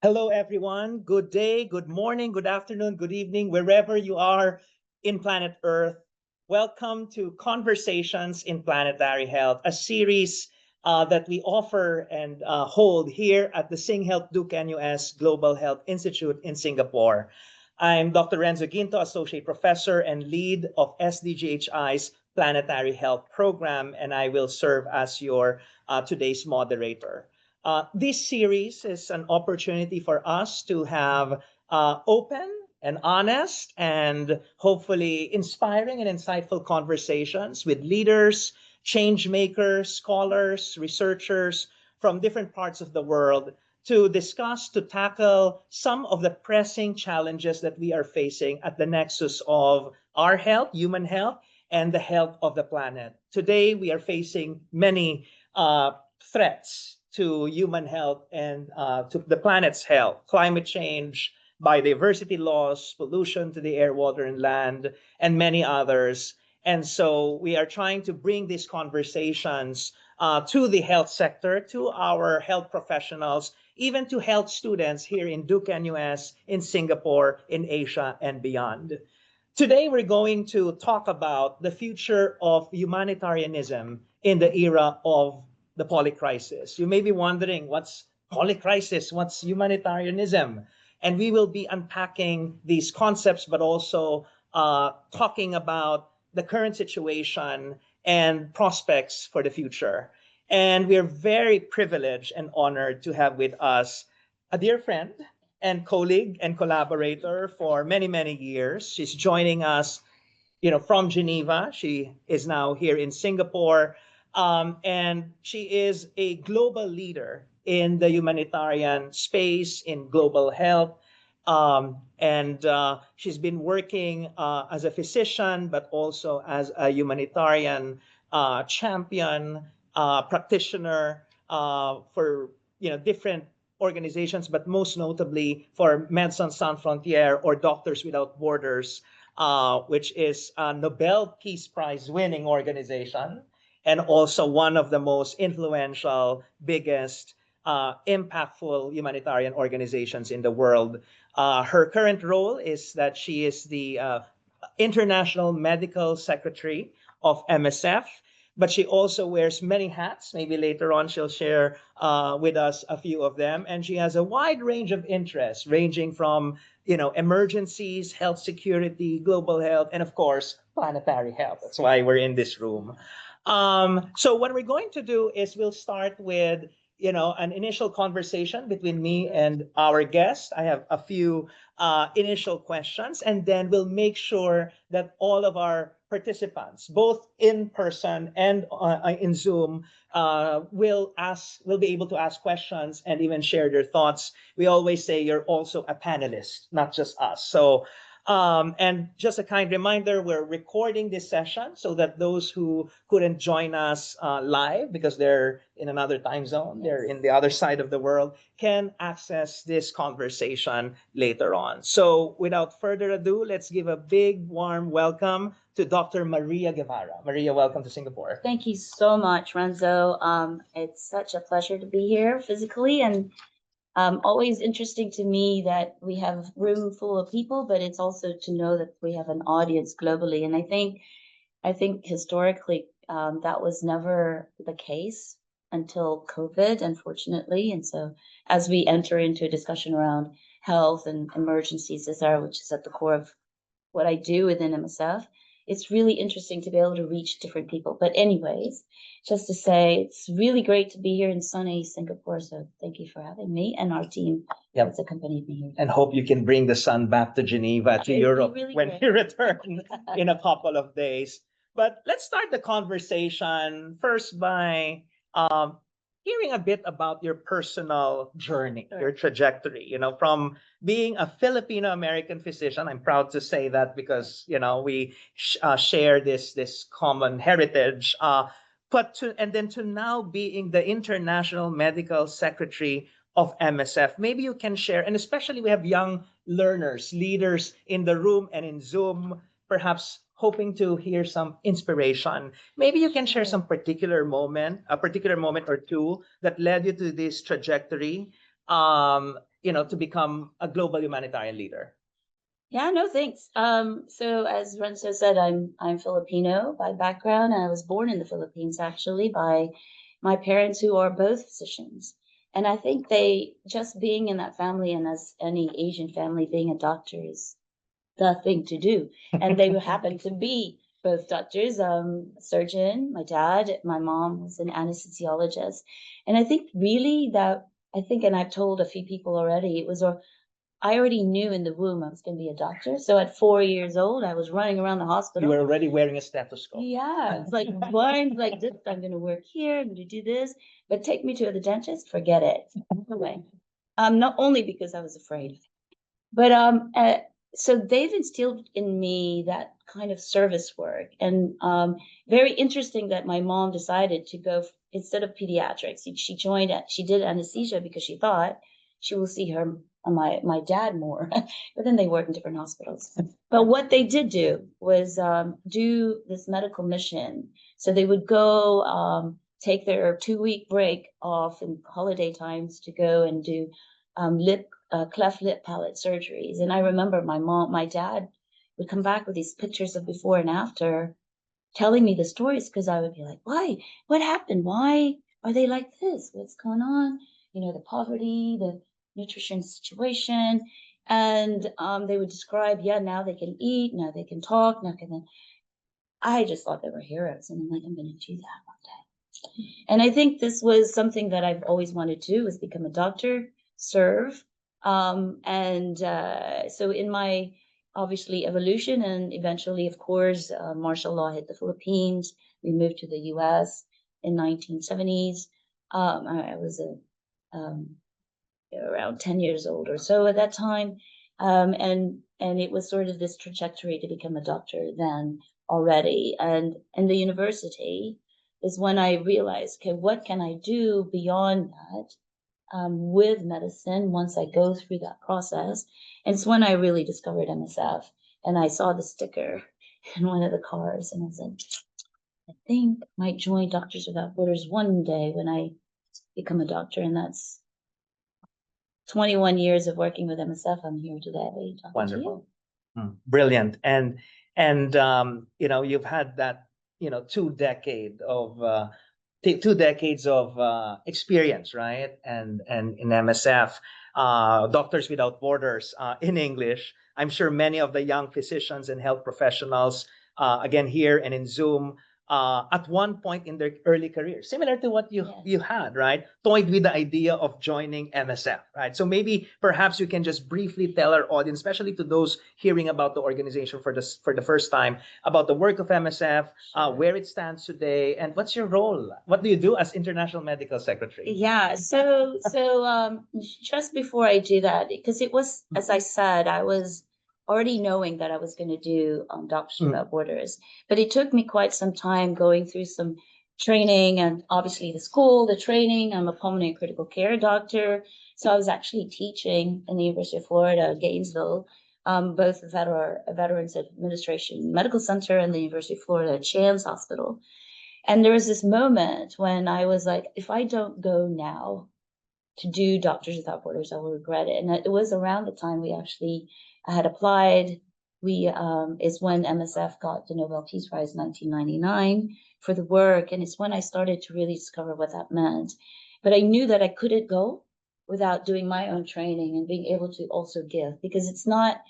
Hello, everyone. Good day, good morning, good afternoon, good evening, wherever you are in planet Earth. Welcome to Conversations in Planetary Health, a series that we offer and hold here at the Sing Health Duke-NUS Global Health Institute in Singapore. I'm Dr. Renzo Guinto, Associate Professor and lead of SDGHI's Planetary Health Program, and I will serve as your today's moderator. This series is an opportunity for us to have open and honest and hopefully inspiring and insightful conversations with leaders, change makers, scholars, researchers from different parts of the world to discuss, to tackle some of the pressing challenges that we are facing at the nexus of our health, human health, and the health of the planet. Today, we are facing many threats to human health and to the planet's health, climate change, biodiversity loss, pollution to the air, water, and land, and many others. And so we are trying to bring these conversations to the health sector, to our health professionals, even to health students here in Duke-NUS, in Singapore, in Asia, and beyond. Today, we're going to talk about the future of humanitarianism in the era of the polycrisis. You may be wondering, what's polycrisis? What's humanitarianism? And we will be unpacking these concepts, but also talking about the current situation and prospects for the future. And we are very privileged and honored to have with us a dear friend and colleague and collaborator for many, many years. She's joining us, from Geneva. She is now here in Singapore, and she is a global leader in the humanitarian space in global health. And she's been working as a physician, but also as a humanitarian champion, practitioner for different organizations, but most notably for Medecins Sans Frontieres, or Doctors Without Borders, which is a Nobel Peace Prize winning organization, and also one of the most influential, biggest, impactful humanitarian organizations in the world. Her current role is that she is the International Medical Secretary of MSF, but she also wears many hats. Maybe later on she'll share with us a few of them. And she has a wide range of interests, ranging from emergencies, health security, global health, and of course, planetary health. That's why we're in this room. So what we're going to do is we'll start with an initial conversation between me and our guest. I have a few initial questions, and then we'll make sure that all of our participants, both in person and in Zoom, will be able to ask questions and even share their thoughts. We always say you're also a panelist, not just us. So and just a kind reminder, we're recording this session so that those who couldn't join us live because they're in another time zone, they're in the other side of the world, can access this conversation later on. So without further ado, let's give a big warm welcome to Dr. Maria Guevara. Maria, welcome to Singapore. Thank you so much, Renzo. It's such a pleasure to be here physically, and always interesting to me that we have a room full of people, but it's also to know that we have an audience globally. And I think historically that was never the case until COVID, unfortunately. And so as we enter into a discussion around health and emergencies, which is at the core of what I do within MSF, it's really interesting to be able to reach different people. But anyways, just to say, it's really great to be here in sunny Singapore. So thank you for having me and our team that's accompanied me here. And hope you can bring the sun back to Geneva, to Europe, really when you return in a couple of days. But let's start the conversation first by hearing a bit about your personal journey, your trajectory, from being a Filipino American physician. I'm proud to say that because, we share this common heritage. And then to now being the International Medical Secretary of MSF. Maybe you can share, and especially we have young learners, leaders in the room and in Zoom, perhaps hoping to hear some inspiration. Maybe you can share some particular moment, a particular moment or two that led you to this trajectory. to become a global humanitarian leader? Yeah, no, thanks. So as Renzo said, I'm Filipino by background. I was born in the Philippines, actually, by my parents who are both physicians. And I think they, just being in that family, and as any Asian family, being a doctor is the thing to do. And they happen to be both doctors, surgeon, my dad, my mom was an anesthesiologist. And I think really and I've told a few people already, I already knew in the womb I was going to be a doctor. So at 4 years old, I was running around the You hospital. were already wearing a stethoscope. Yeah, it's like, blind, like this, I'm going to work here, I'm going to do this, but take me to the dentist, forget it. No way. Not only because I was afraid, but so they've instilled in me that kind of service work, and very interesting that my mom decided to go instead of pediatrics. She did anesthesia because she thought she will see my dad more, but then they work in different hospitals. But what they did do was do this medical mission. So they would go take their 2-week break off in holiday times to go and do cleft lip palate surgeries. And I remember my dad would come back with these pictures of before and after, telling me the stories, because I would be like, why? What happened? Why are they like this? What's going on? The poverty, the nutrition situation. And they would describe, yeah, now they can eat, now they can talk, now can they. I just thought they were heroes. And I'm like, I'm going to do that one day. And I think this was something that I've always wanted to do, was become a doctor, serve. So in my obviously evolution, and eventually, of course, martial law hit the Philippines. We moved to the US in 1970s. I was around 10 years old or so at that time. And it was sort of this trajectory to become a doctor then already. And in the university is when I realized, okay, what can I do beyond that with medicine once I go through that process? And it's when I really discovered MSF, and I saw the sticker in one of the cars, and I was like, I think I might join Doctors Without Borders one day when I become a doctor. And that's 21 years of working with MSF. I'm here today. Wonderful. Brilliant. And you've had that 2 decades of experience, right? And in MSF, Doctors Without Borders, in English. I'm sure many of the young physicians and health professionals, again here and in Zoom, at one point in their early career, similar to what you had, right? Toyed with the idea of joining MSF, right? So maybe perhaps you can just briefly tell our audience, especially to those hearing about the organization for the first time, about the work of MSF, where it stands today, and what's your role? What do you do as International Medical Secretary? Yeah, so just before I do that, because it was, as I said, I was already knowing that I was going to do Doctors Without Borders, but it took me quite some time going through some training, and obviously the training. I'm a pulmonary critical care doctor, so I was actually teaching in the University of Florida, Gainesville, both the Veterans Administration Medical Center and the University of Florida Children's Hospital. And there was this moment when I was like, if I don't go now to do Doctors Without Borders, I will regret it. And it was around the time I had applied. Is when MSF got the Nobel Peace Prize in 1999 for the work. And it's when I started to really discover what that meant. But I knew that I couldn't go without doing my own training and being able to also give, because it's not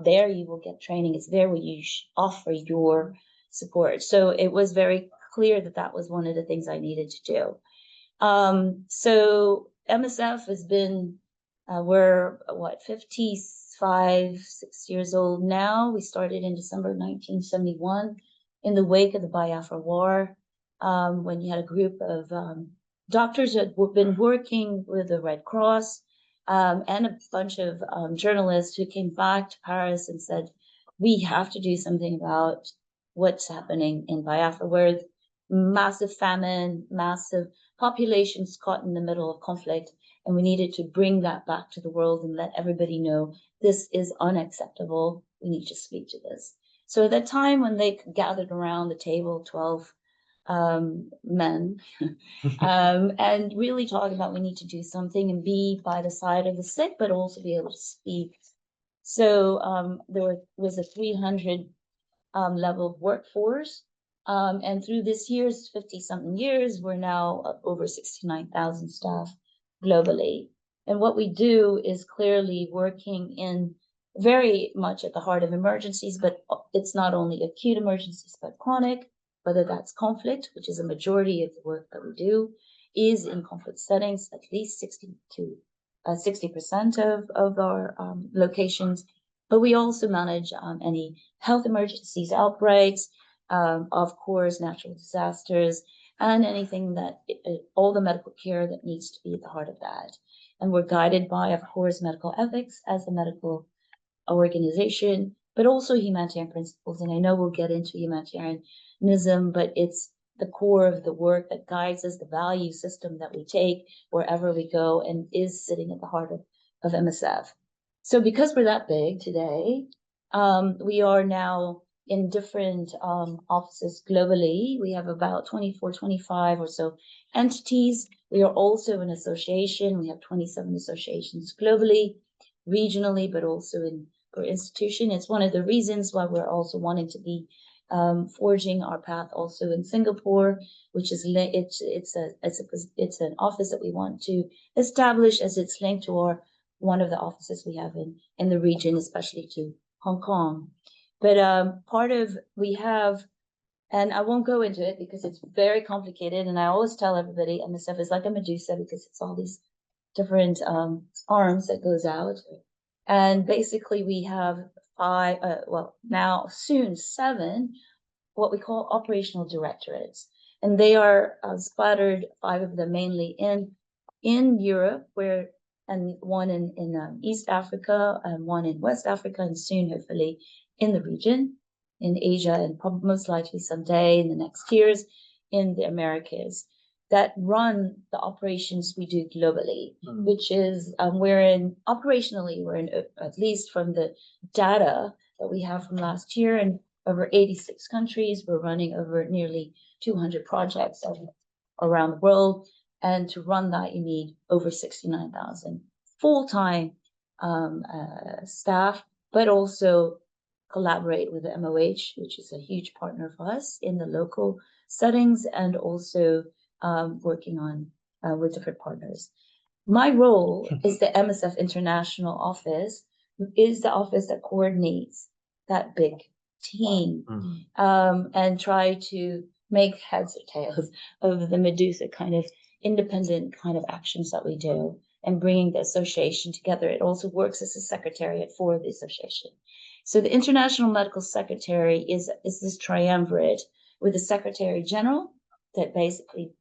there you will get training. It's there where you offer your support. So it was very clear that was one of the things I needed to do. So MSF has been, we're 6 years old now. We started in December 1971 in the wake of the Biafra War, when you had a group of doctors that had been working with the Red Cross, and a bunch of journalists who came back to Paris and said, we have to do something about what's happening in Biafra, where massive famine, massive populations caught in the middle of conflict, and we needed to bring that back to the world and let everybody know this is unacceptable. We need to speak to this. So at that time, when they gathered around the table, 12 men, and really talk about we need to do something and be by the side of the sick, but also be able to speak. So there was a 300 level of workforce. And through this year's 50-something years, we're now over 69,000 staff globally. And what we do is clearly working in very much at the heart of emergencies, but it's not only acute emergencies, but chronic, whether that's conflict, which is a majority of the work that we do, is in conflict settings, at least 60% of our locations. But we also manage any health emergencies, outbreaks, of course, natural disasters, and anything that, all the medical care that needs to be at the heart of that. And we're guided by, of course, medical ethics as a medical organization, but also humanitarian principles. And I know we'll get into humanitarianism, but it's the core of the work that guides us, the value system that we take wherever we go, and is sitting at the heart of MSF. So because we're that big today, we are now in different offices globally. We have about 24, 25 or so entities. We are also an association. We have 27 associations globally, regionally, but also in our institution. It's one of the reasons why we're also wanting to be forging our path also in Singapore, which is it's an office that we want to establish as it's linked to one of the offices we have in the region, especially to Hong Kong. But we have, and I won't go into it because it's very complicated, and I always tell everybody MSF is like a Medusa because it's all these different arms that goes out. And basically we have now soon 7, what we call operational directorates. And they are splattered, 5 of them mainly in Europe, and one in East Africa, and one in West Africa, and soon, hopefully, in the region, in Asia, and probably most likely someday in the next years in the Americas, that run the operations we do globally, which is operationally, we're in, at least from the data that we have from last year, in over 86 countries. We're running over nearly 200 projects around the world. And to run that, you need over 69,000 full-time staff, but also collaborate with the MOH, which is a huge partner for us in the local settings, and also working on with different partners. My role is the MSF International Office, is the office that coordinates that big team and try to make heads or tails of the Medusa kind of independent kind of actions that we do, and bringing the association together. It also works as a secretariat for the association. So the International Medical Secretary is this triumvirate with the Secretary General that basically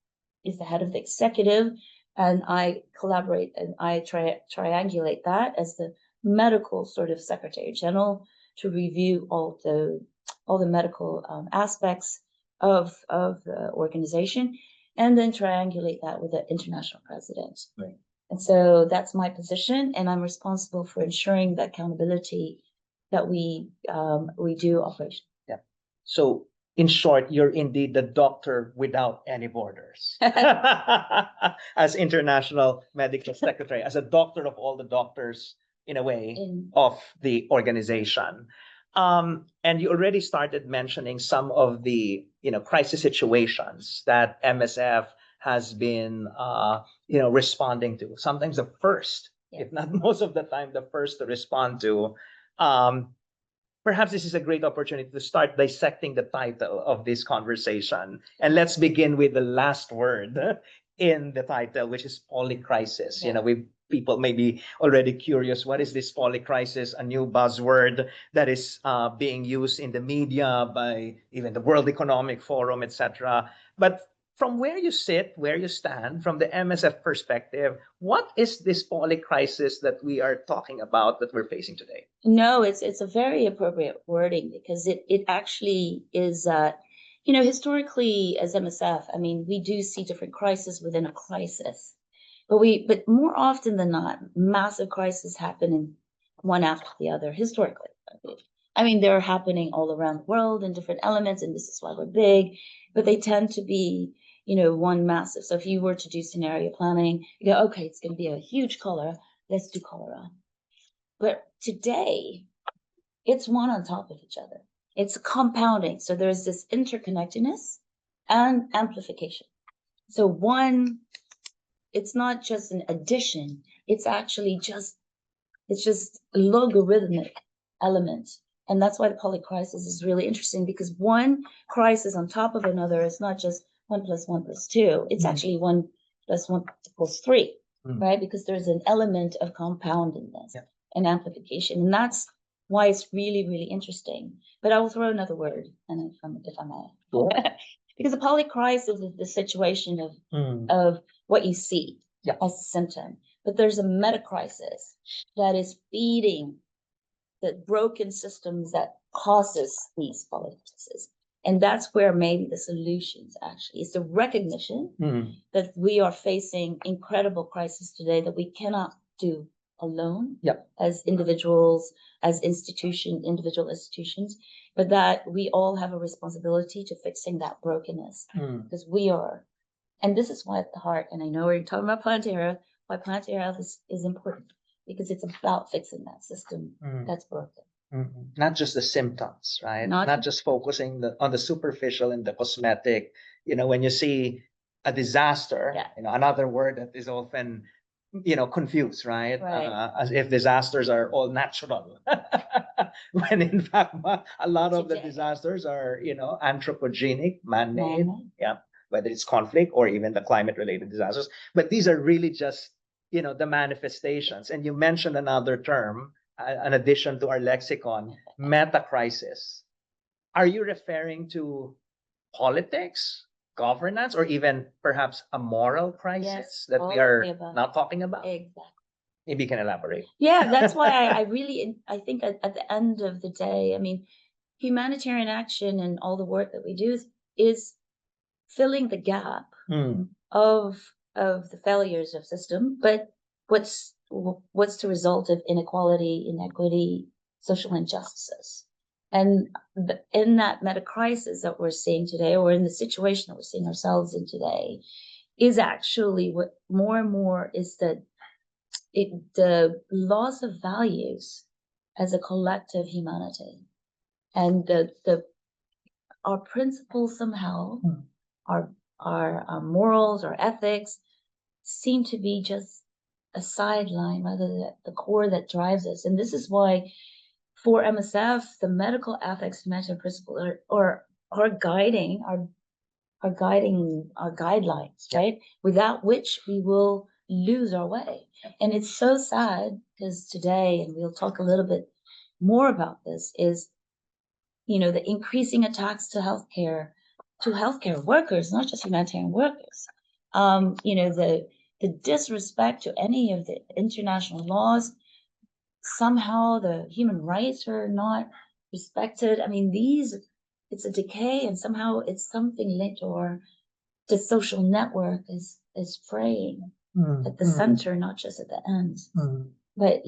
is the head of the executive, and I collaborate and I triangulate that as the medical sort of Secretary General to review all the medical aspects of the organization, and then triangulate that with the international president. Right. And so that's my position, and I'm responsible for ensuring the accountability that we do operation. Yeah. So in short, you're indeed the doctor without any borders. As International Medical Secretary, as a doctor of all the doctors, in a way, of the organization. And you already started mentioning some of the crisis situations that MSF has been responding to. Sometimes the first, if not most of the time, the first to respond to. Perhaps this is a great opportunity to start dissecting the title of this conversation. And let's begin with the last word in the title, which is polycrisis. Yeah. People may be already curious, what is this polycrisis, a new buzzword that is being used in the media by even the World Economic Forum, etc. But from where you sit, where you stand, from the MSF perspective, what is this polycrisis that we are talking about that we're facing today? No, it's a very appropriate wording, because it actually is, historically as MSF, I mean, we do see different crises within a crisis. But more often than not, massive crises happen in one after the other historically. I mean, they're happening all around the world in different elements, and this is why we're big, but they tend to be, one massive. So if you were to do scenario planning, you go, okay, it's going to be a huge cholera, let's do cholera. But today, it's one on top of each other. It's compounding. So there's this interconnectedness and amplification. So one, it's not just an addition, it's actually just logarithmic element. And that's why the polycrisis is really interesting, because one crisis on top of another is not just 1 + 1 + 2. It's actually 1 + 1 = 3, right? Because there's an element of compoundedness and amplification. And that's why it's really, really interesting. But I will throw another word, and if I may. Sure. Because the polycrisis is the situation of what you see as a symptom. But there's a metacrisis that is feeding the broken systems that causes these polycrises. And that's where maybe the solutions actually is the recognition that we are facing incredible crises today that we cannot do alone as individuals, as individual institutions, but that we all have a responsibility to fixing that brokenness, because we are. And this is why at the heart, and I know we're talking about planetary health, why planetary health is important, because it's about fixing that system that's broken. Not just the symptoms, right? Not just focusing on the superficial and the cosmetic. When you see a disaster, another word that is often, confused, right? As if disasters are all natural, when in fact a lot of the disasters are, anthropogenic, man-made. Whether it's conflict or even the climate-related disasters. But these are really just, the manifestations. And you mentioned another term, an addition to our lexicon, metacrisis. Are you referring to politics, governance, or even perhaps a moral crisis that we are not talking about? Exactly. Maybe you can elaborate. Yeah, that's why I think at the end of the day, I mean, humanitarian action and all the work that we do is filling the gap of the failures of system, but what's the result of inequality, inequity, social injustices. And in that metacrisis that we're seeing today, or in the situation that we're seeing ourselves in today, is actually what more and more is that the loss of values as a collective humanity, and our principles somehow, our morals, our ethics seem to be just a sideline rather than the core that drives us. And this is why for MSF, the medical ethics humanitarian principles are guiding our guidelines, right? Without which we will lose our way. And it's so sad because today, and we'll talk a little bit more about this, is the increasing attacks to healthcare workers, not just humanitarian workers. The disrespect to any of the international laws. Somehow the human rights are not respected. I mean, it's a decay, and somehow it's something linked, or the social network is fraying at the center, not just at the ends. But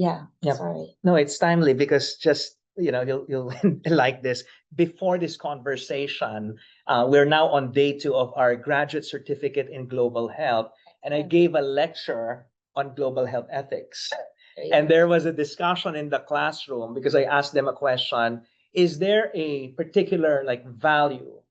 sorry. No, it's timely because just you'll like this. Before this conversation, we're now on day 2 of our graduate certificate in global health, and I gave a lecture on global health ethics. And there was a discussion in the classroom because I asked them a question: is there a particular value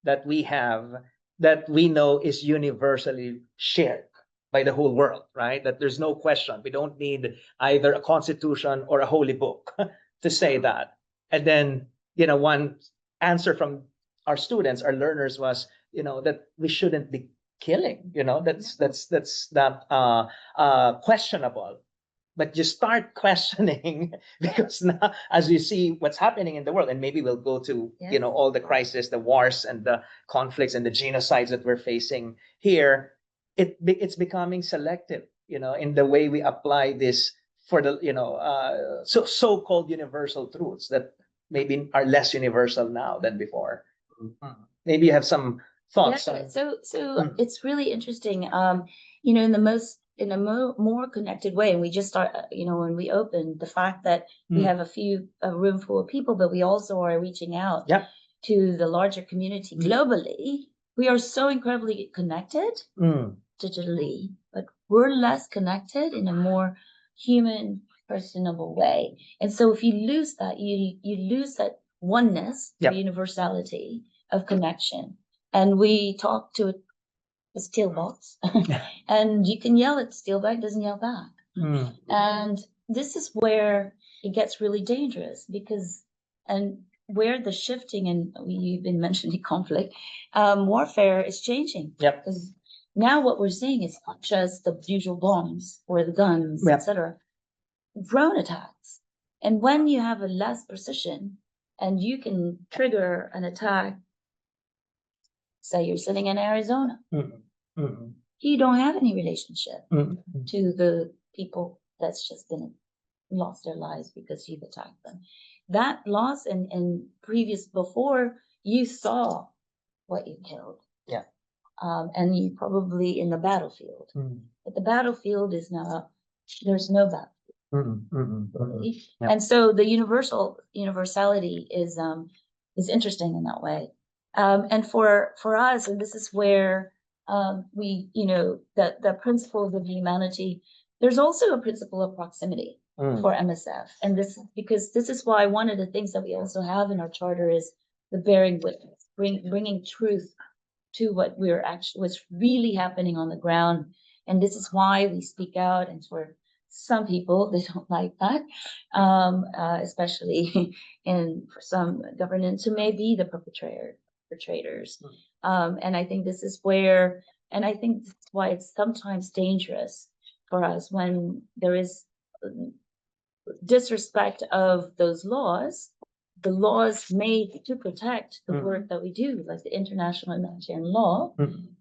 that we have that we know is universally shared by the whole world, right? That there's no question. We don't need either a constitution or a holy book to say that. And then, one answer from our students, our learners, was, that we shouldn't be killing. That's not questionable. But you start questioning because now, as you see what's happening in the world, and maybe we'll go to all the crises, the wars, and the conflicts and the genocides that we're facing here. It's becoming selective, in the way we apply this for the so-called universal truths that maybe are less universal now than before. Maybe you have some thoughts. So it's really interesting. In the most in a more connected way. And we just start, when we opened, the fact that we have a room full of people, but we also are reaching out to the larger community globally. We are so incredibly connected digitally, but we're less connected in a more human, personable way. And so if you lose that, you lose that oneness, the universality of connection. And we talk to a steel box, and you can yell at steel back, doesn't yell back. And this is where it gets really dangerous, because where the shifting, and you've been mentioning conflict, warfare is changing. Because now what we're seeing is not just the usual bombs or the guns, etc. Drone attacks. And when you have a less precision and you can trigger an attack, say you're sitting in Arizona, you don't have any relationship to the people that's just been lost their lives because you've attacked them. That loss and previous before, you saw what you killed. And you probably in the battlefield. But the battlefield is now, there's no battlefield. And so the universality is interesting in that way. And for us, and this is where we, the principles of humanity, there's also a principle of proximity for MSF. And this is because this is why one of the things that we also have in our charter is the bearing witness, bringing truth to what's really happening on the ground. And this is why we speak out. And for some people, they don't like that, especially for some governments who may be the perpetrators. And I think this is where, and I think that's why it's sometimes dangerous for us when there is disrespect of those laws, the laws made to protect the work that we do, like the international humanitarian law.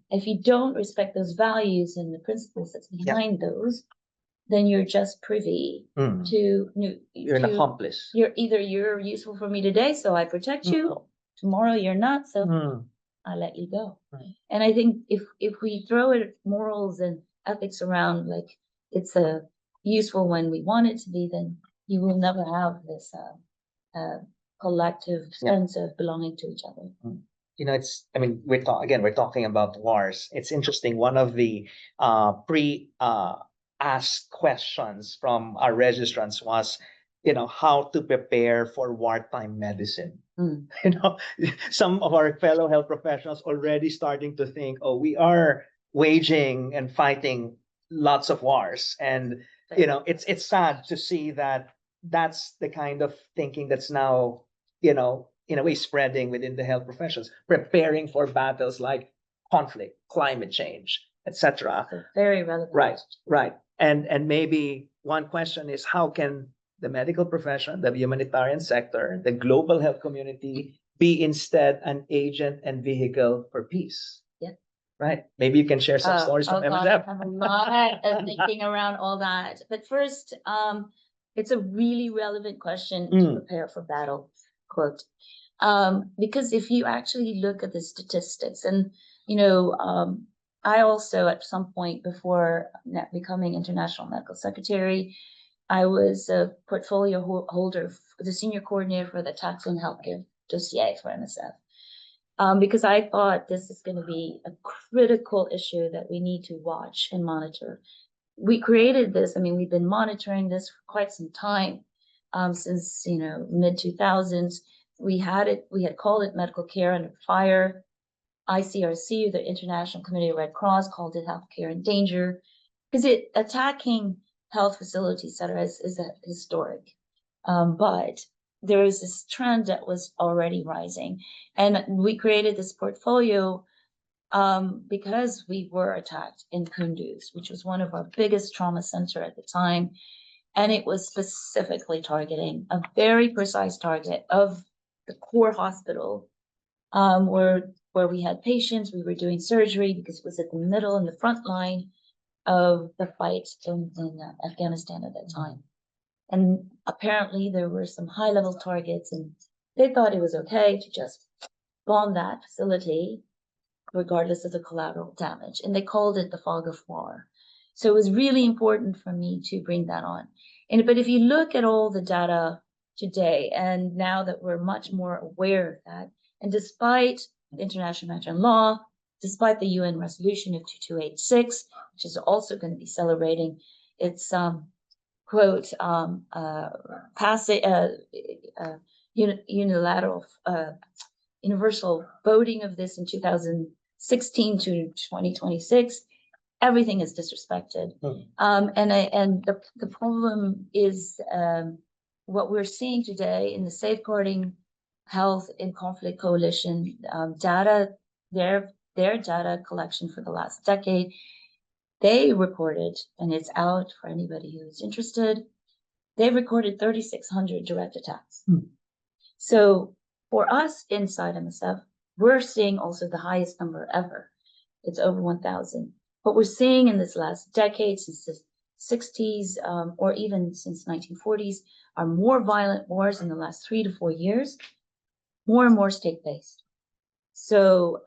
If you don't respect those values and the principles that's behind those, then you're just privy to you're an accomplice. You're useful for me today, so I protect you. Tomorrow you're not, so I let you go. And I think if we throw it morals and ethics around like it's useful when we want it to be, then you will never have this collective sense of belonging to each other. We're talking about wars. It's interesting. One of the asked questions from our registrants was, how to prepare for wartime medicine. Some of our fellow health professionals already starting to think, we are waging and fighting lots of wars. And, it's sad to see that that's the kind of thinking that's now, in a way spreading within the health professions, preparing for battles like conflict, climate change, etc. Very relevant. Right. And maybe one question is, how can the medical profession, the humanitarian sector, the global health community be instead an agent and vehicle for peace? Right. Maybe you can share some stories from MSF. I have a lot of thinking around all that. But first, it's a really relevant question to prepare for battle, quote. Because if you actually look at the statistics, and I also at some point before becoming International Medical Secretary, I was a portfolio holder, the senior coordinator for the Tax on Healthcare dossier for MSF. Because I thought this is going to be a critical issue that we need to watch and monitor. We created this. We've been monitoring this for quite some time, since mid 2000s. We had called it medical care under fire. ICRC, the International Committee of Red Cross, called it healthcare in danger, because attacking health facilities, etc., is a historic. But there is this trend that was already rising, and we created this portfolio because we were attacked in Kunduz, which was one of our biggest trauma center at the time, and it was specifically targeting a very precise target of the core hospital, where we had patients. We were doing surgery because it was at the middle and the front line of the fight in Afghanistan at that time. And apparently there were some high-level targets, and they thought it was okay to just bomb that facility regardless of the collateral damage. And they called it the fog of war. So it was really important for me to bring that on. But if you look at all the data today, and now that we're much more aware of that, and despite international humanitarian law, despite the UN resolution of 2286, which is also going to be celebrating its quote unilateral universal voting of this in 2016 to 2026, everything is disrespected. And the problem is what we're seeing today in the Safeguarding Health in Conflict Coalition data, their data collection for the last decade, they reported, and it's out for anybody who's interested, they recorded 3,600 direct attacks. So for us inside MSF, we're seeing also the highest number ever. It's over 1,000. What we're seeing in this last decade, since the 60s, or even since 1940s, are more violent wars in the last 3 to 4 years, more and more state-based. So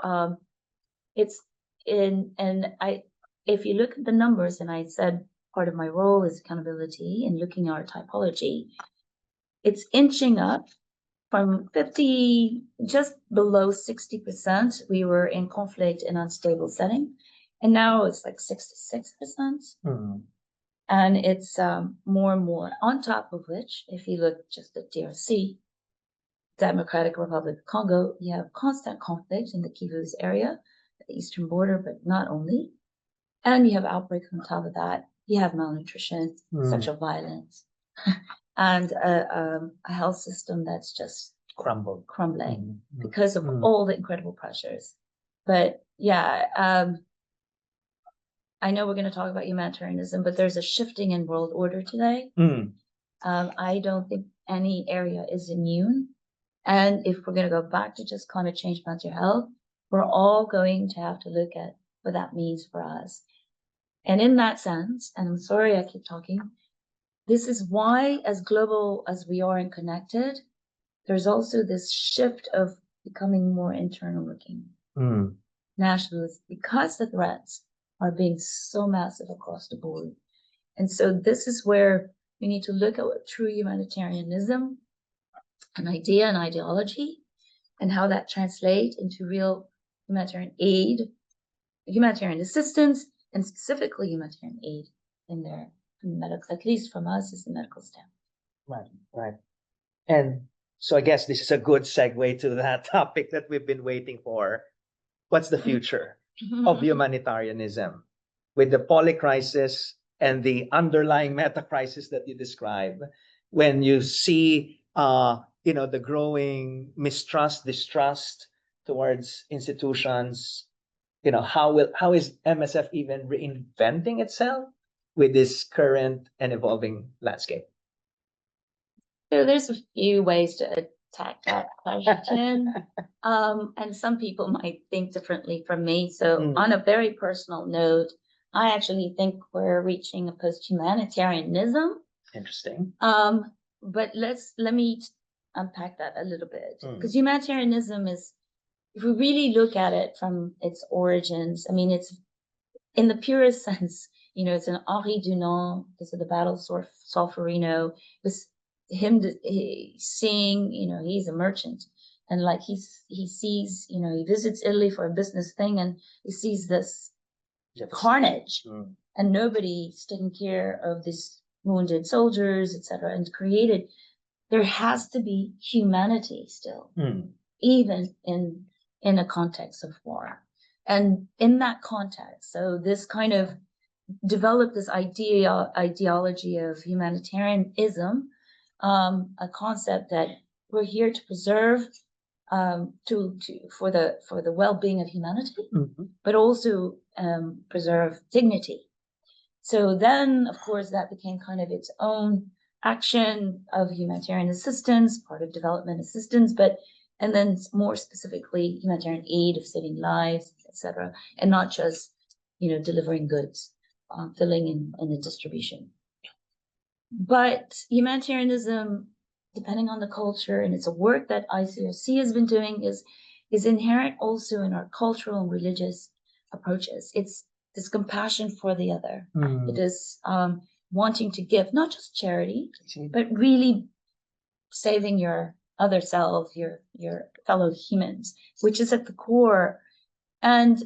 if you look at the numbers, and I said part of my role is accountability and looking at our typology, it's inching up from 50, just below 60%. We were in conflict and unstable setting, and now it's like 66%. And it's more and more. On top of which, if you look just at DRC, Democratic Republic of Congo, you have constant conflict in the Kivus area, the eastern border, but not only. And you have outbreaks on top of that. You have malnutrition, sexual violence, and a health system that's just crumbling because of all the incredible pressures. But yeah, I know we're going to talk about humanitarianism, but there's a shifting in world order today. I don't think any area is immune. And if we're going to go back to just climate change, mental health, we're all going to have to look at what that means for us. And in that sense, and I'm sorry I keep talking, this is why, as global as we are and connected, there's also this shift of becoming more internal looking, nationalist, because the threats are being so massive across the board. And so this is where we need to look at what true humanitarianism, an idea and ideology, and how that translates into real humanitarian aid, humanitarian assistance, and specifically humanitarian aid in their medical, at least from us, is the medical staff. Right. And so I guess this is a good segue to that topic that we've been waiting for. What's the future of humanitarianism with the polycrisis and the underlying meta-crisis that you describe? When you see, the growing distrust towards institutions, how is MSF even reinventing itself with this current and evolving landscape? So there's a few ways to attack that question. And some people might think differently from me. So on a very personal note, I actually think we're reaching a post-humanitarianism. Interesting. But let me unpack that a little bit. Because humanitarianism is, if we really look at it from its origins, I mean, it's in the purest sense, it's an Henri Dunant, because of the Battle of Solferino. It was him seeing, he's a merchant, and like he sees, he visits Italy for a business thing, and he sees this carnage, and nobody's taking care of these wounded soldiers, etc., and created. There has to be humanity still, even in a context of war, and in that context, so this kind of developed this ideology of humanitarianism. A concept that we're here to preserve, for the well-being of humanity, but also preserve dignity. So then, of course, that became kind of its own action of humanitarian assistance, part of development assistance, and then more specifically humanitarian aid of saving lives, etc., and not just delivering goods, filling in the distribution. But humanitarianism, depending on the culture, and it's a work that ICRC has been doing, is inherent also in our cultural and religious approaches. It's this compassion for the other. Mm. It is wanting to give, not just charity, but really saving your other self, your fellow humans, which is at the core. And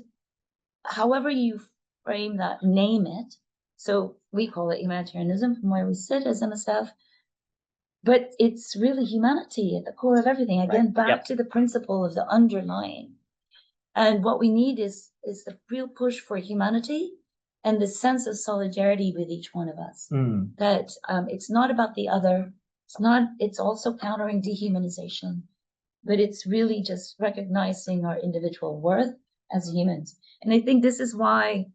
however you frame that, name it. So we call it humanitarianism from where we sit as MSF, but it's really humanity at the core of everything. Again, Right. back to the principle of the underlying. And what we need is the real push for humanity and the sense of solidarity with each one of us. Mm. That it's not about the other. It's also countering dehumanization, but it's really just recognizing our individual worth as humans. And I think this is why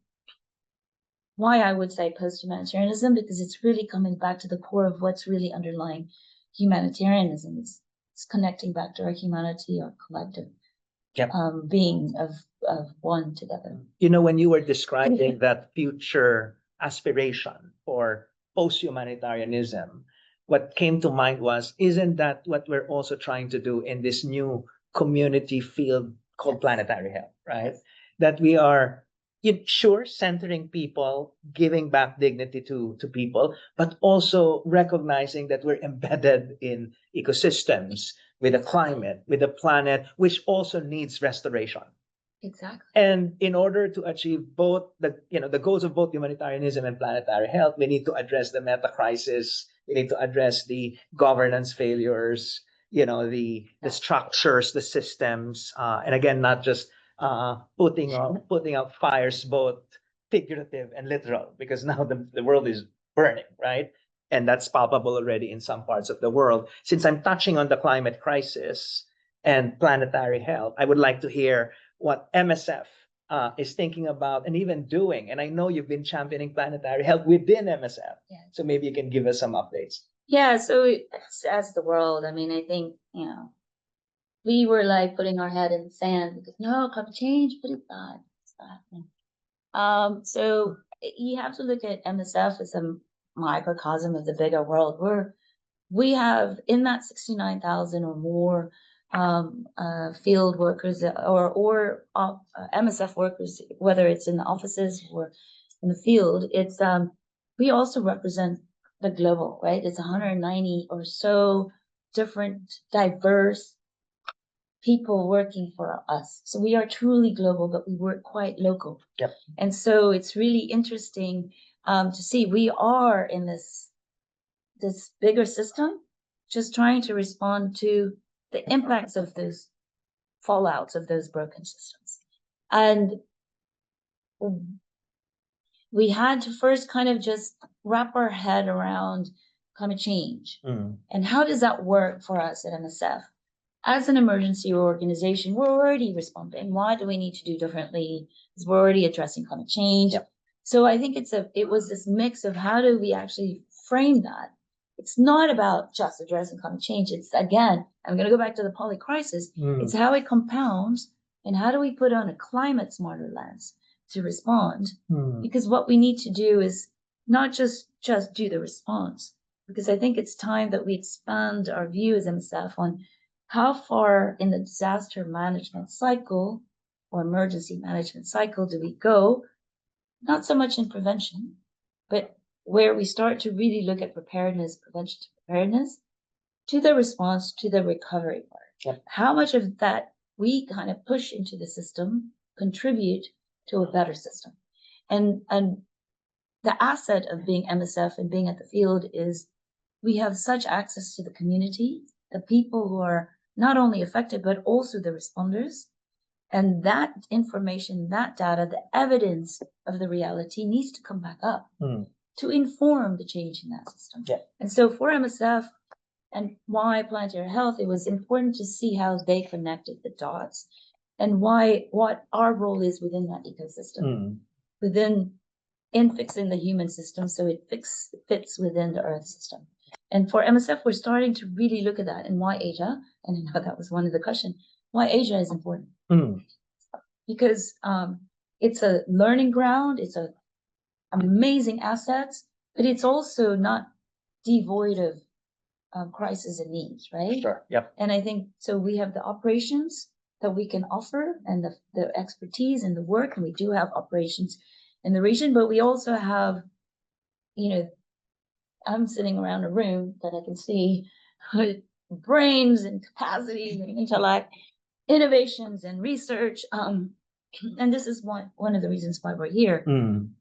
I would say post-humanitarianism, because it's really coming back to the core of what's really underlying humanitarianism. It's connecting back to our humanity, our collective being of one together. You know, when you were describing that future aspiration for post-humanitarianism, what came to mind was, isn't that what we're also trying to do in this new community field called Planetary Health, right? That we are sure centering people, giving back dignity to people, but also recognizing that we're embedded in ecosystems, with the climate, with the planet, which also needs restoration. Exactly. And in order to achieve both the goals of both humanitarianism and planetary health, we need to address the meta crisis. We need to address the governance failures, the structures, the systems, and again, not just putting out fires, both figurative and literal, because now the world is burning, right? And that's palpable already in some parts of the world. Since I'm touching on the climate crisis and planetary health, I would like to hear what MSF is thinking about and even doing. And I know you've been championing planetary health within MSF. Yeah. So maybe you can give us some updates. Yeah, so as the world, I mean, I think, we were like putting our head in the sand because no, climate change, but it's not happening. So you have to look at MSF as a microcosm of the bigger world. We have in that 69,000 or more field workers or MSF workers, whether it's in the offices or in the field. It's we also represent the global, right? It's 190 or so different, diverse people working for us. So we are truly global, but we work quite local. Yep. And so it's really interesting to see we are in this bigger system, just trying to respond to the impacts of those fallouts of those broken systems. And we had to first kind of just wrap our head around climate change. And how does that work for us at MSF? As an emergency organization, we're already responding. Why do we need to do differently? Because we're already addressing climate change. Yep. So I think it was this mix of how do we actually frame that? It's not about just addressing climate change. It's, again, I'm going to go back to the polycrisis. It's how it compounds and how do we put on a climate smarter lens to respond? Because what we need to do is not just do the response, because I think it's time that we expand our view as MSF on how far in the disaster management cycle or emergency management cycle do we go? Not so much in prevention, but where we start to really look at preparedness, prevention to preparedness, to the response, to the recovery part. Yep. How much of that we kind of push into the system contribute to a better system? And the asset of being MSF and being at the field is we have such access to the community, the people who are not only affected, but also the responders. And that information, that data, the evidence of the reality needs to come back up to inform the change in that system. Yeah. And so for MSF and why Planetary Health, it was important to see how they connected the dots and what our role is within that ecosystem, in fixing the human system so it fits within the Earth system. And for MSF, we're starting to really look at that and why Asia, and I know that was one of the questions, why Asia is important. Because it's a learning ground, it's an amazing assets, but it's also not devoid of crisis and needs, right? Sure. Yep. And I think so we have the operations that we can offer and the expertise and the work, and we do have operations in the region. But we also have, I'm sitting around a room that I can see with brains and capacities and intellect, innovations and research. And this is one of the reasons why we're here,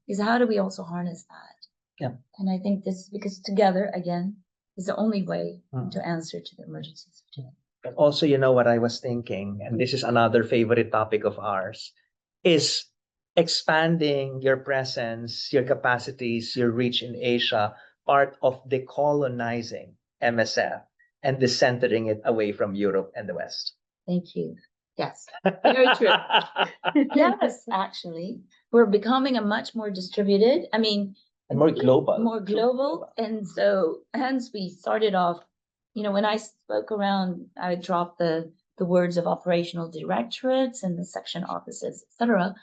is how do we also harness that? Yeah. And I think this is because together, again, is the only way to answer to the emergencies of today. But also, what I was thinking, and this is another favorite topic of ours, is expanding your presence, your capacities, your reach in Asia, part of decolonizing MSF and decentering it away from Europe and the West. Thank you. Yes, very true. Yes, actually, we're becoming a much more distributed, and more global. And so hence we started off, when I spoke around, I dropped the words of operational directorates and the section offices, etc.,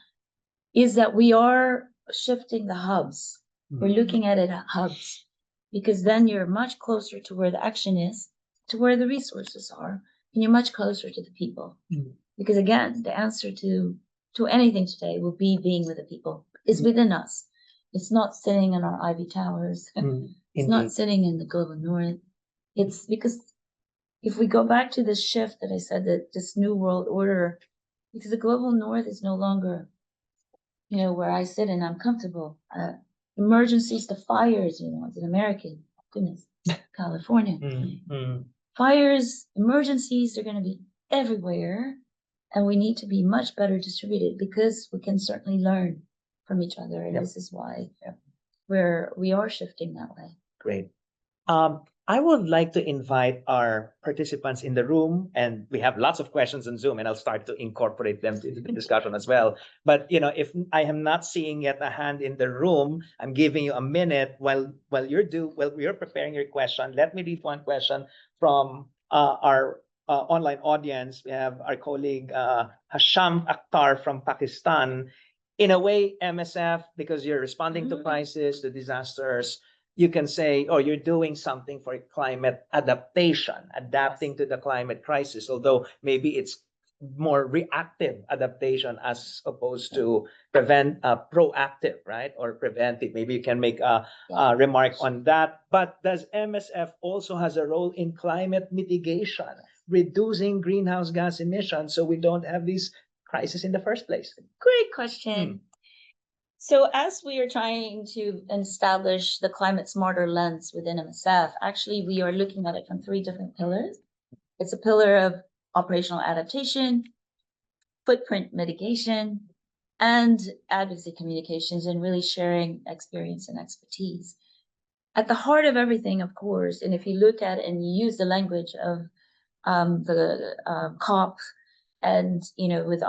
is that we are shifting the hubs. We're looking at it at hubs, because then you're much closer to where the action is, to where the resources are, and you're much closer to the people. Because again, the answer to anything today will be being with the people. It's within us. It's not sitting in our ivy towers. It's not sitting in the global north. It's because if we go back to this shift that I said, that this new world order, because the global north is no longer, where I sit and I'm comfortable. Emergencies, the fires, as an American, goodness, California. Fires, emergencies, they're going to be everywhere. And we need to be much better distributed, because we can certainly learn from each other. And this is why we are shifting that way. Great. I would like to invite our participants in the room, and we have lots of questions on Zoom, and I'll start to incorporate them into the discussion as well. But if I am not seeing yet a hand in the room, I'm giving you a minute while you're preparing your question. Let me read one question from our online audience. We have our colleague Hasham Akhtar from Pakistan. In a way, MSF, because you're responding to crisis, to disasters, you can say, oh, you're doing something for climate adaptation, adapting to the climate crisis, although maybe it's more reactive adaptation as opposed to proactive, right? Or preventive. Maybe you can make a remark on that. But does MSF also has a role in climate mitigation, reducing greenhouse gas emissions, so we don't have these crises in the first place? Great question. So as we are trying to establish the climate smarter lens within MSF, actually, we are looking at it from 3 different pillars. It's a pillar of operational adaptation, footprint mitigation, and advocacy communications, and really sharing experience and expertise. At the heart of everything, of course, and if you look at it and you use the language of the COP, and with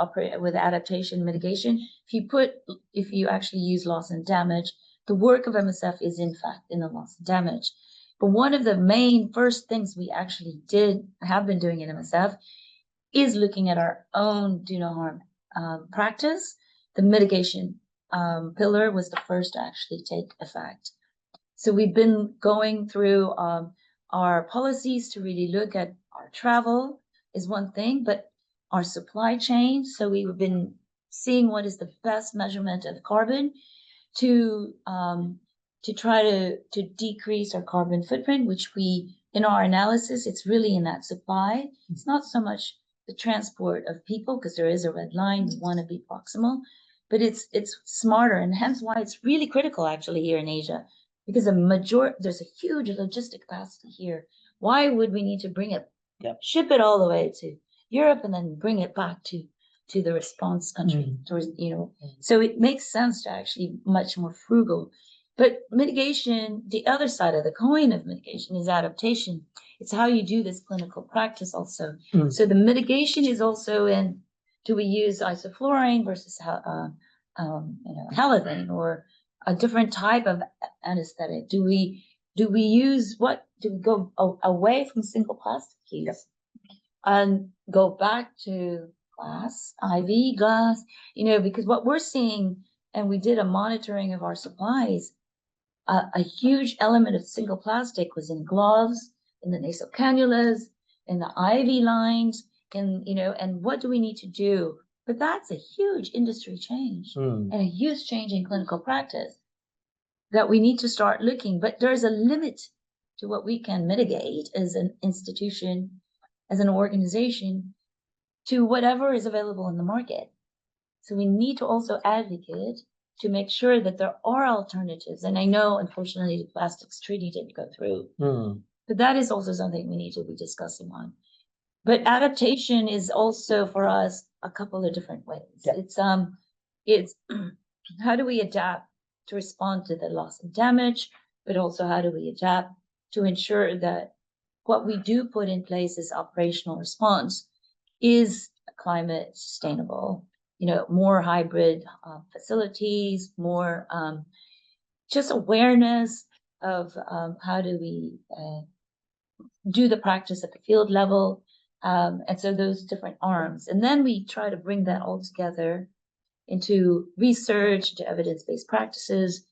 adaptation mitigation, if you actually use loss and damage, the work of MSF is in fact in the loss and damage. But one of the main first things we actually have been doing in MSF is looking at our own do no harm practice. The mitigation pillar was the first to actually take effect. So we've been going through our policies to really look at our travel is one thing, but our supply chain. So we've been seeing what is the best measurement of carbon to try to decrease our carbon footprint, which in our analysis, it's really in that supply. It's not so much the transport of people, because there is a red line, we want to be proximal, but it's smarter, and hence why it's really critical actually here in Asia, because there's a huge logistic capacity here. Why would we need to bring it, ship it all the way to Europe and then bring it back to the response country? So it makes sense to actually much more frugal. But mitigation, the other side of the coin of mitigation is adaptation. It's how you do this clinical practice also. So the mitigation is also in, do we use isoflurane versus halothane, or a different type of anesthetic? Do we use do we go away from single plastic use and go back to glass, IV glass, because what we're seeing, and we did a monitoring of our supplies, a huge element of single plastic was in gloves, in the nasal cannulas, in the IV lines, and what do we need to do But that's a huge industry change and a huge change in clinical practice that we need to start looking. But there's a limit to what we can mitigate as an institution, as an organization, to whatever is available in the market. So we need to also advocate to make sure that there are alternatives. And I know, unfortunately, the plastics treaty didn't go through, but that is also something we need to be discussing on. But adaptation is also for us a couple of different ways. Yeah. It's how do we adapt to respond to the loss and damage, but also how do we adapt to ensure that what we do put in place as operational response is climate sustainable, more hybrid facilities, more just awareness of how do we do the practice at the field level. And so those different arms. And then we try to bring that all together into research, to evidence-based practices,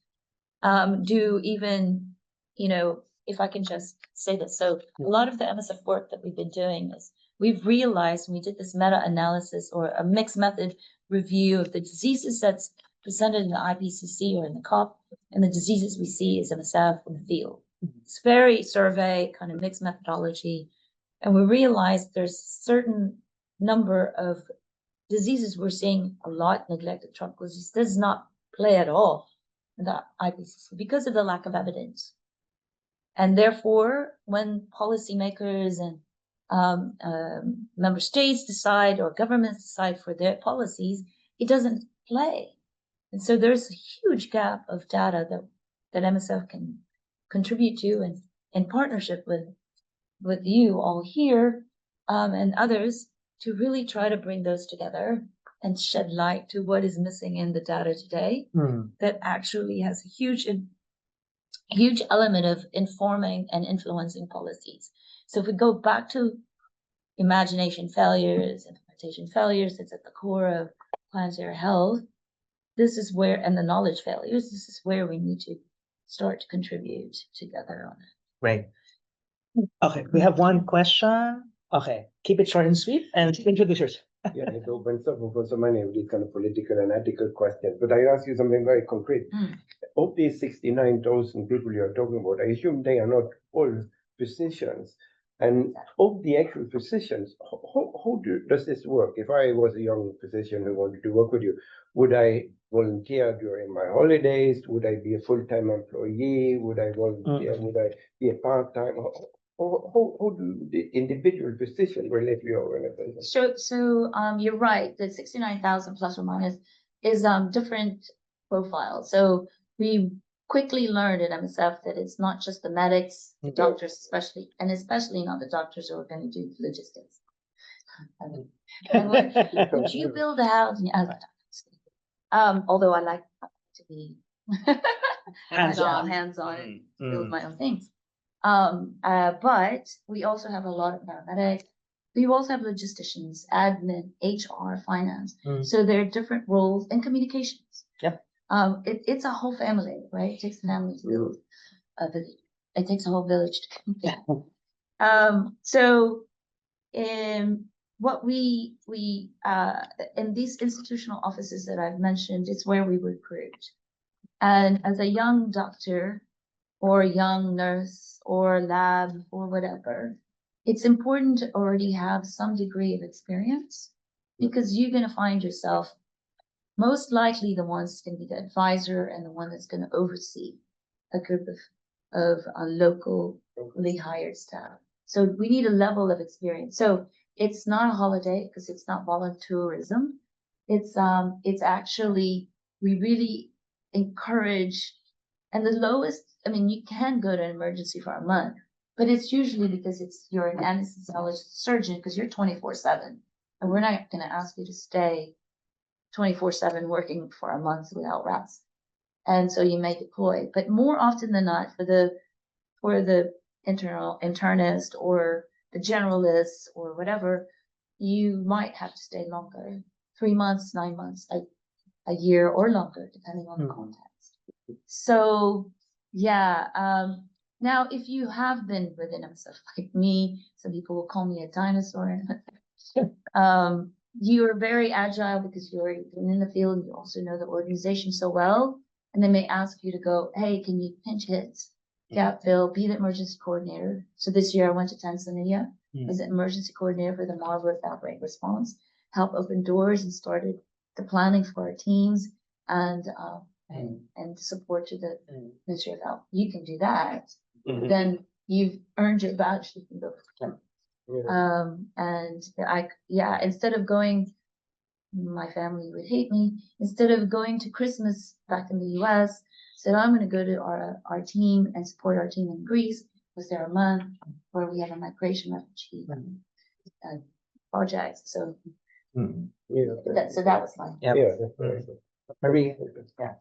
do even, if I can just say this. So a lot of the MSF work that we've been doing is we've realized, and we did this meta-analysis or a mixed method review of the diseases that's presented in the IPCC or in the COP, and the diseases we see as MSF in the field. It's very survey, kind of mixed methodology. And we realized there's a certain number of diseases we're seeing a lot. Neglected tropical disease does not play at all in the IPCC because of the lack of evidence. And therefore, when policymakers and member states decide or governments decide for their policies, it doesn't play. And so there's a huge gap of data that MSF can contribute to, and in partnership with you all here and others, to really try to bring those together and shed light to what is missing in the data today that actually has a huge element of informing and influencing policies. So if we go back to imagination failures, implementation failures, it's at the core of planetary health. This is where, and the knowledge failures, this is where we need to start to contribute together on it. Right. Okay, we have one question. Okay, keep it short and sweet, and introduce yourself. Yeah, it opens up for so many of these kind of political and ethical questions. But I ask you something very concrete. Of these 69,000 people you're talking about, I assume they are not all physicians. And of the actual physicians, how does this work? If I was a young physician who wanted to work with you, would I volunteer during my holidays? Would I be a full-time employee? Would I volunteer? Would I be a part-time? How do the individual physician relate to your organization? So you're right, the 69,000 plus or minus is different profiles. So we quickly learned at MSF that it's not just the medics, the doctors especially, and especially not the doctors who are going to do logistics. Would you build a house? Although I like to be hands-on and build my own things. But we also have a lot of paramedics. We also have logisticians, admin, HR, finance. So there are different roles and communications. Yeah. It's a whole family, right? It takes a family to build a village. It takes a whole village to come together. So in what we in these institutional offices that I've mentioned, it's where we recruit. And as a young doctor or a young nurse or lab or whatever, it's important to already have some degree of experience, because you're going to find yourself most likely the one that's going to be the advisor and the one that's going to oversee a group of locally hired staff. So we need a level of experience. So it's not a holiday because it's not volunteerism. It's actually, we really encourage, and the lowest, I mean, you can go to an emergency for a month, but it's usually because you're an anesthesiologist surgeon, because you're 24/7, and we're not going to ask you to stay 24/7 working for a month without rest. And so you may deploy, but more often than not, for the internist or the generalist or whatever, you might have to stay longer, 3 months, 9 months, a year or longer, depending on the context. So yeah, now if you have been within MSF like me, some people will call me a dinosaur. you are very agile because you're in the field. You also know the organization so well, and they may ask you to go, hey, can you pinch hit, gap fill, be the emergency coordinator. So this year I went to Tanzania as an emergency coordinator for the Marburg outbreak response, help open doors and started the planning for our teams and support to the Ministry of Health. You can do that, then you've earned your badge. You can go. Instead of going, my family would hate me. Instead of going to Christmas back in the US, said I'm going to go to our team and support our team in Greece. Was there a month where we have a migration refugee project? So that was fun. Marie,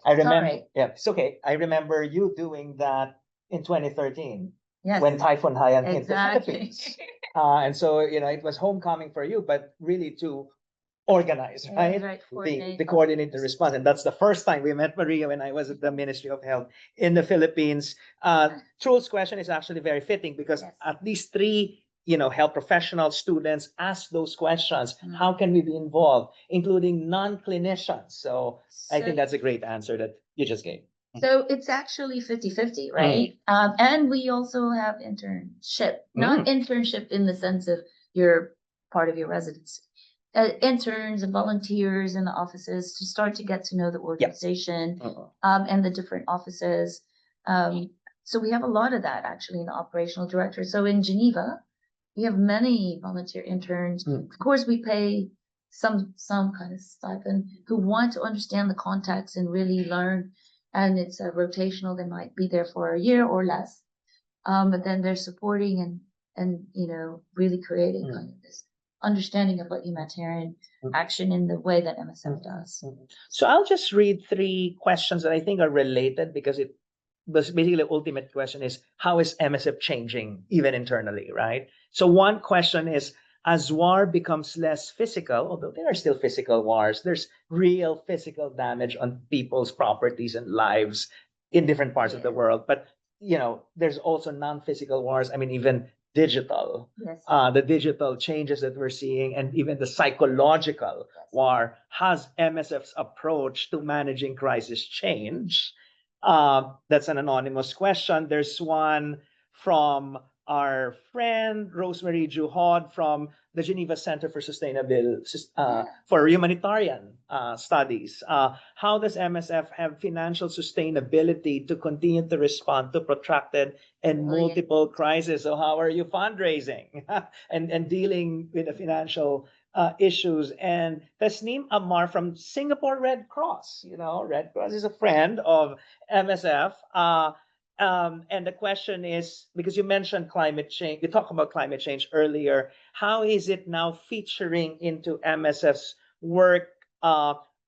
I remember. Sorry. Yeah, it's okay. I remember you doing that in 2013 Yes. when Typhoon Haiyan hit the Exactly. Philippines. And so, it was homecoming for you, but really to organize, right? The coordinate the response. And that's the first time we met Maria when I was at the Ministry of Health in the Philippines. Truls' question is actually very fitting because at least three health professional students ask those questions. How can we be involved, including non-clinicians? So I think that's a great answer that you just gave. So it's actually 50-50, right? And we also have internship, not internship in the sense of you're part of your residency. Interns and volunteers in the offices to start to get to know the organization and the different offices. So we have a lot of that actually in the operational director. So in Geneva, we have many volunteer interns. Of course, we pay some kind of stipend who want to understand the context and really learn. And it's a rotational. They might be there for a year or less. But then they're supporting and really creating kind of this understanding of what humanitarian action in the way that MSF does. So I'll just read three questions that I think are related because it was basically the ultimate question is how is MSF changing even internally, right? So one question is, as war becomes less physical, although there are still physical wars, there's real physical damage on people's properties and lives in different parts of the world. But, there's also non-physical wars. I mean, even digital, the digital changes that we're seeing and even the psychological war. Has MSF's approach to managing crisis change? That's an anonymous question. There's one from our friend Rosemary Juhod from the Geneva Center for for Humanitarian Studies. How does MSF have financial sustainability to continue to respond to protracted and multiple crises? So how are you fundraising and dealing with the financial issues? And Tasneem Ammar from Singapore Red Cross. Red Cross is a friend of MSF. And the question is, because you mentioned climate change, you talked about climate change earlier, how is it now featuring into MSF's work,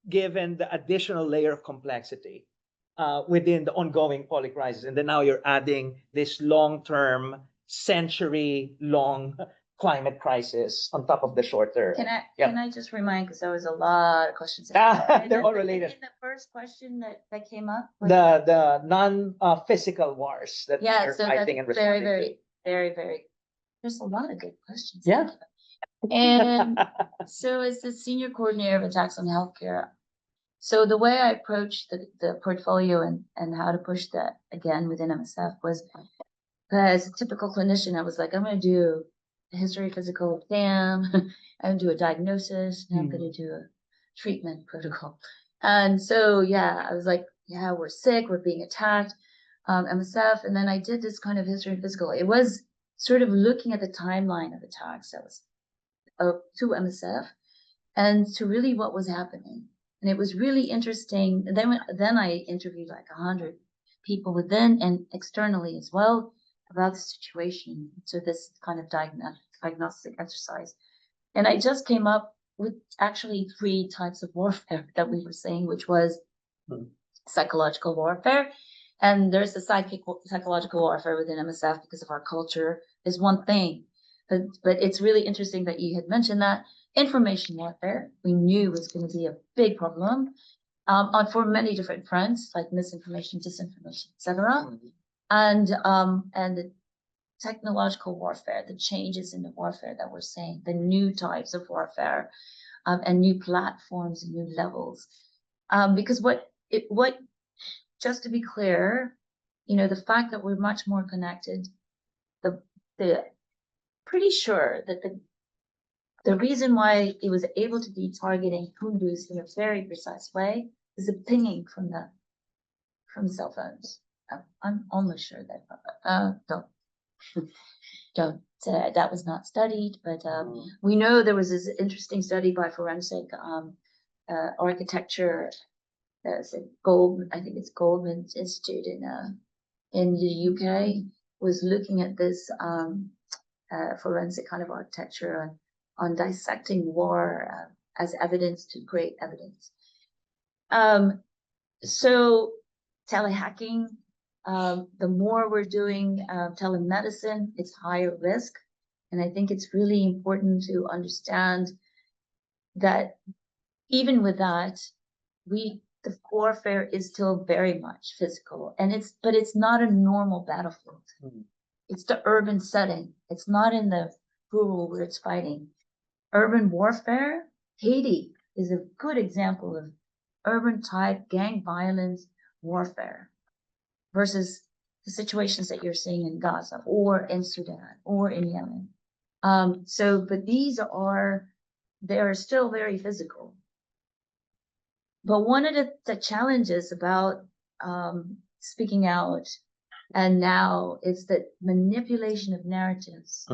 given the additional layer of complexity within the ongoing polycrisis? And then now you're adding this long-term, century-long climate crisis on top of the shorter. Can I just remind, because there was a lot of questions. They're all related. The first question that came up. The non-physical wars that so fighting and responding very, very, very. There's a lot of good questions. Yeah. And so as the senior coordinator of attacks on healthcare, so the way I approached the portfolio and how to push that again within MSF was, as a typical clinician, I was like, I'm going to do a history physical exam, I'm going to do a diagnosis, and I'm going to do a treatment protocol. And so, I was like, we're sick, we're being attacked, MSF. And then I did this kind of history and physical. It was sort of looking at the timeline of attacks that was to MSF and to really what was happening. And it was really interesting. Then I interviewed like 100 people within and externally as well about the situation. So this kind of diagnostic exercise. And I just came up with actually 3 types of warfare that we were saying, which was psychological warfare. And there's the psychological warfare within MSF because of our culture is one thing. But it's really interesting that you had mentioned that. Information warfare, we knew was going to be a big problem for many different fronts, like misinformation, disinformation, etc. And technological warfare, the changes in the warfare that we're seeing, the new types of warfare, and new platforms and new levels. Because just to be clear, the fact that we're much more connected, the pretty sure that the reason why it was able to be targeting Kunduz in a very precise way is the pinging from cell phones. I'm almost sure that don't that was not studied, but we know there was this interesting study by forensic architecture. I think it's Goldman Institute in the UK was looking at this forensic kind of architecture on dissecting war as evidence to create evidence. So telehacking, the more we're doing telemedicine, it's higher risk. And I think it's really important to understand that even with that, the warfare is still very much physical, but it's not a normal battlefield. Mm-hmm. It's the urban setting. It's not in the rural where it's fighting. Urban warfare, Haiti is a good example of urban type gang violence warfare versus the situations that you're seeing in Gaza or in Sudan or in Yemen. But they're still very physical. But one of the challenges about speaking out and now is that manipulation of narratives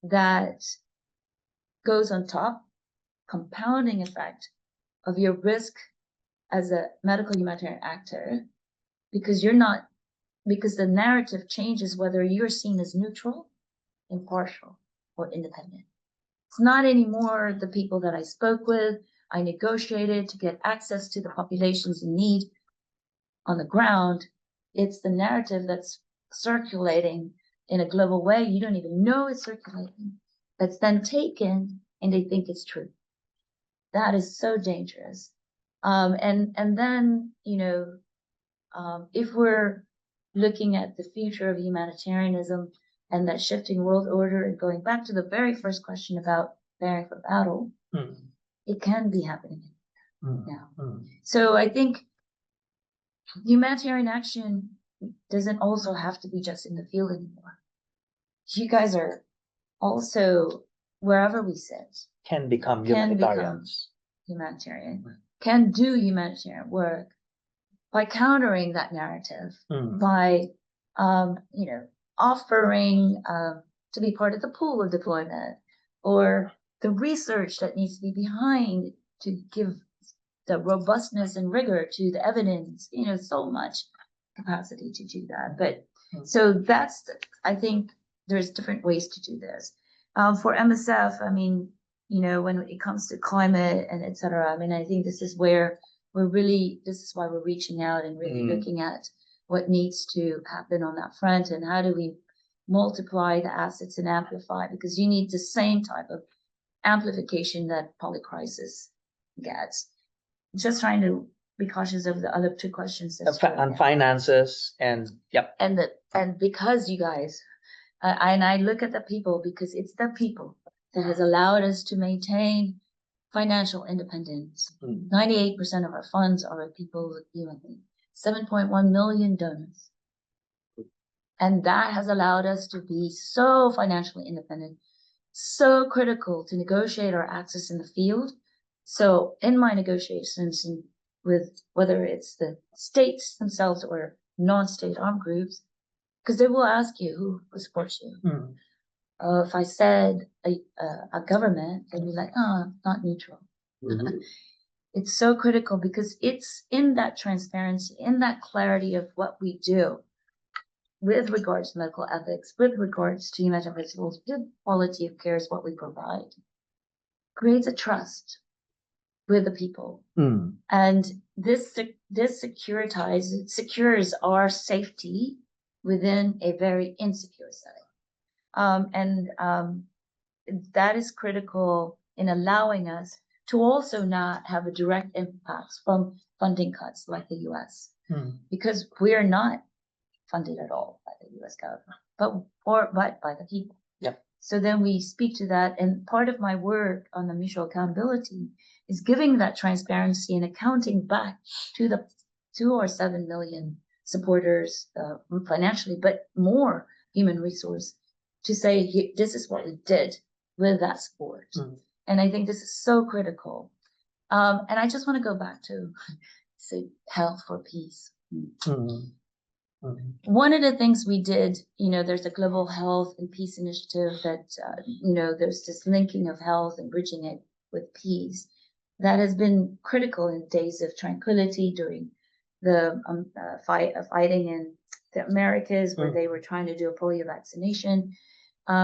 that goes on top, compounding effect of your risk as a medical humanitarian actor, because the narrative changes whether you're seen as neutral, impartial, or independent. It's not anymore the people that I spoke with, I negotiated to get access to the populations in need on the ground. It's the narrative that's circulating in a global way. You don't even know it's circulating. That's then taken and they think it's true. That is so dangerous. And then, if we're looking at the future of humanitarianism and that shifting world order and going back to the very first question about preparing for battle, it can be happening now. So I think humanitarian action doesn't also have to be just in the field anymore. You guys are also, wherever we sit, can become humanitarians. Can do humanitarian work by countering that narrative, by offering to be part of the pool of deployment, or the research that needs to be behind to give the robustness and rigor to the evidence, so much capacity to do that. But so I think there's different ways to do this. For MSF, when it comes to climate and et cetera, I think this is where this is why we're reaching out and really looking at what needs to happen on that front and how do we multiply the assets and amplify, because you need the same type of amplification that polycrisis gets. Just trying to be cautious of the other two questions. On finances and yep. And because you guys, and I look at the people, because it's the people that has allowed us to maintain financial independence. 98% of our funds are with people with UNE, 7.1 million donors. And that has allowed us to be so financially independent, so critical to negotiate our access in the field. So in my negotiations with whether it's the states themselves or non-state armed groups, because they will ask you who supports you. If I said a government, they'd be like, not neutral. It's so critical because it's in that transparency, in that clarity of what we do with regards to medical ethics, with regards to humanitarian principles, with quality of care is what we provide, creates a trust with the people. And this secures our safety within a very insecure setting. That is critical in allowing us to also not have a direct impact from funding cuts like the US, because we are not funded at all by the US government. but by the people. Yep. So then we speak to that, and part of my work on the mutual accountability is giving that transparency and accounting back to the 2 or 7 million supporters financially, but more human resource to say, this is what we did with that support. And I think this is so critical. And I just want to go back to say health for peace. One of the things we did, there's a global health and peace initiative that, there's this linking of health and bridging it with peace that has been critical in days of tranquility during the fighting in the Americas, where they were trying to do a polio vaccination,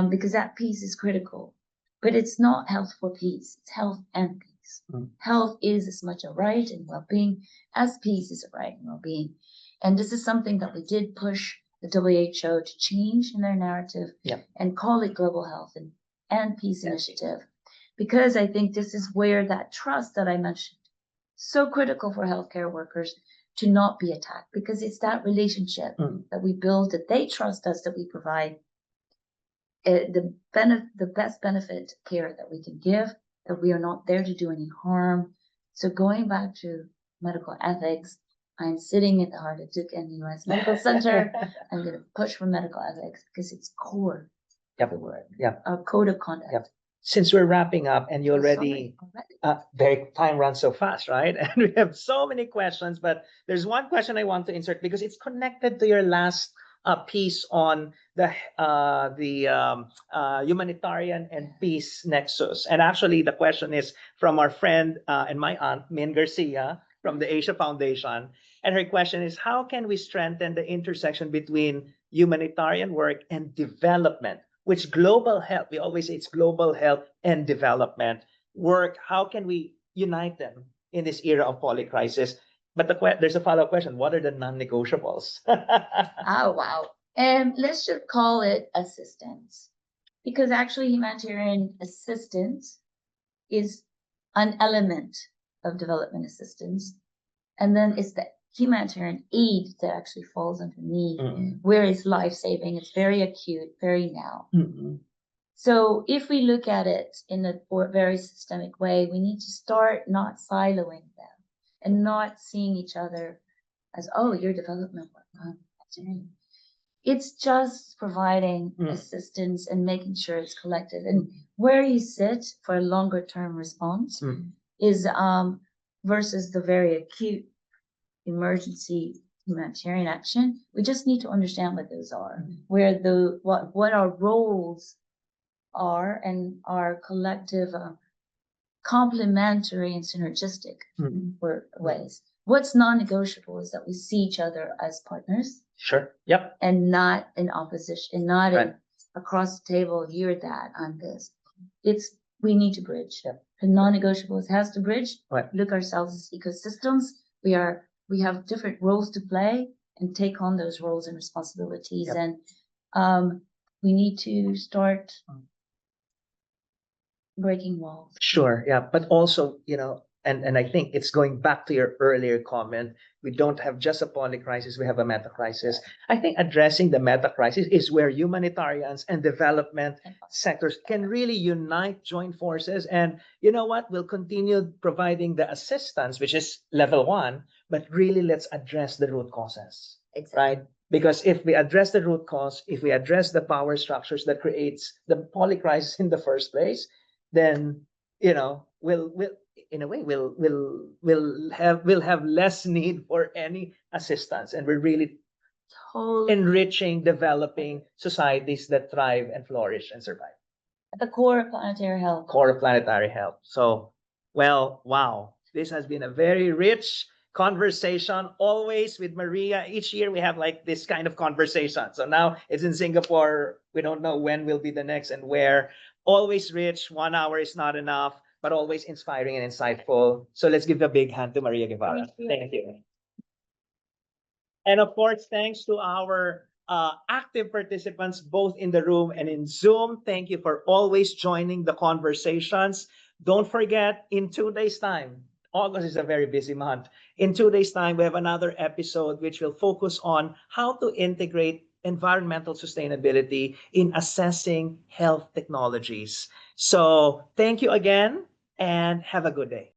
because that peace is critical. But it's not health for peace, it's health and peace. Health is as much a right and well-being as peace is a right and well-being. And this is something that we did push the WHO to change in their narrative and call it Global Health and Peace Initiative. Because I think this is where that trust that I mentioned, so critical for healthcare workers to not be attacked, because it's that relationship that we build, that they trust us, that we provide the best benefit care that we can give, that we are not there to do any harm. So going back to medical ethics, I'm sitting at the heart of Duke-NUS Medical Center. I'm going to push for medical ethics because it's core of the work. Our code of conduct. Since we're wrapping up and you already, time runs so fast, right? And we have so many questions, but there's one question I want to insert because it's connected to your last piece on the humanitarian and peace nexus. And actually, the question is from our friend and my aunt, Min Garcia, from the Asia Foundation. And her question is, how can we strengthen the intersection between humanitarian work and development? Which global health, we always say it's global health and development work. How can we unite them in this era of polycrisis? But there's a follow-up question. What are the non-negotiables? Oh, wow. And let's just call it assistance. Because actually humanitarian assistance is an element of development assistance. And then it's the humanitarian aid that actually falls underneath, where it's life-saving, it's very acute, very now. So if we look at it in a very systemic way, we need to start not siloing them and not seeing each other as, oh, your development work. It's just providing assistance and making sure it's collective. And where you sit for a longer term response is versus the very acute emergency humanitarian action. We just need to understand what those are, where what our roles are, and our collective complementary and synergistic ways. What's non-negotiable is that we see each other as partners. Sure. Yep. And not in opposition, not across the table, you're that, I'm this. We need to bridge. The non-negotiables has to bridge. Look ourselves as ecosystems. We have different roles to play and take on those roles and responsibilities. And we need to start breaking walls. Sure. Yeah. But also, and I think it's going back to your earlier comment. We don't have just a polycrisis, we have a meta crisis. I think addressing the meta crisis is where humanitarians and development sectors can really unite, join forces. And you know what? We'll continue providing the assistance, which is level 1, but really let's address the root causes. Right? Because if we address the root cause, if we address the power structures that creates the polycrisis in the first place, then we'll have less need for any assistance, and we're really enriching, developing societies that thrive and flourish and survive. At the core of planetary health. So, wow, this has been a very rich conversation, always with Maria. Each year we have like this kind of conversation. So now it's in Singapore. We don't know when will be the next and where. Always rich. 1 hour is not enough, but always inspiring and insightful. So let's give a big hand to Maria Guevara. Thank you. And of course, thanks to our active participants, both in the room and in Zoom. Thank you for always joining the conversations. Don't forget, in 2 days' time, August is a very busy month. In 2 days' time, we have another episode which will focus on how to integrate environmental sustainability in assessing health technologies. So thank you again and have a good day.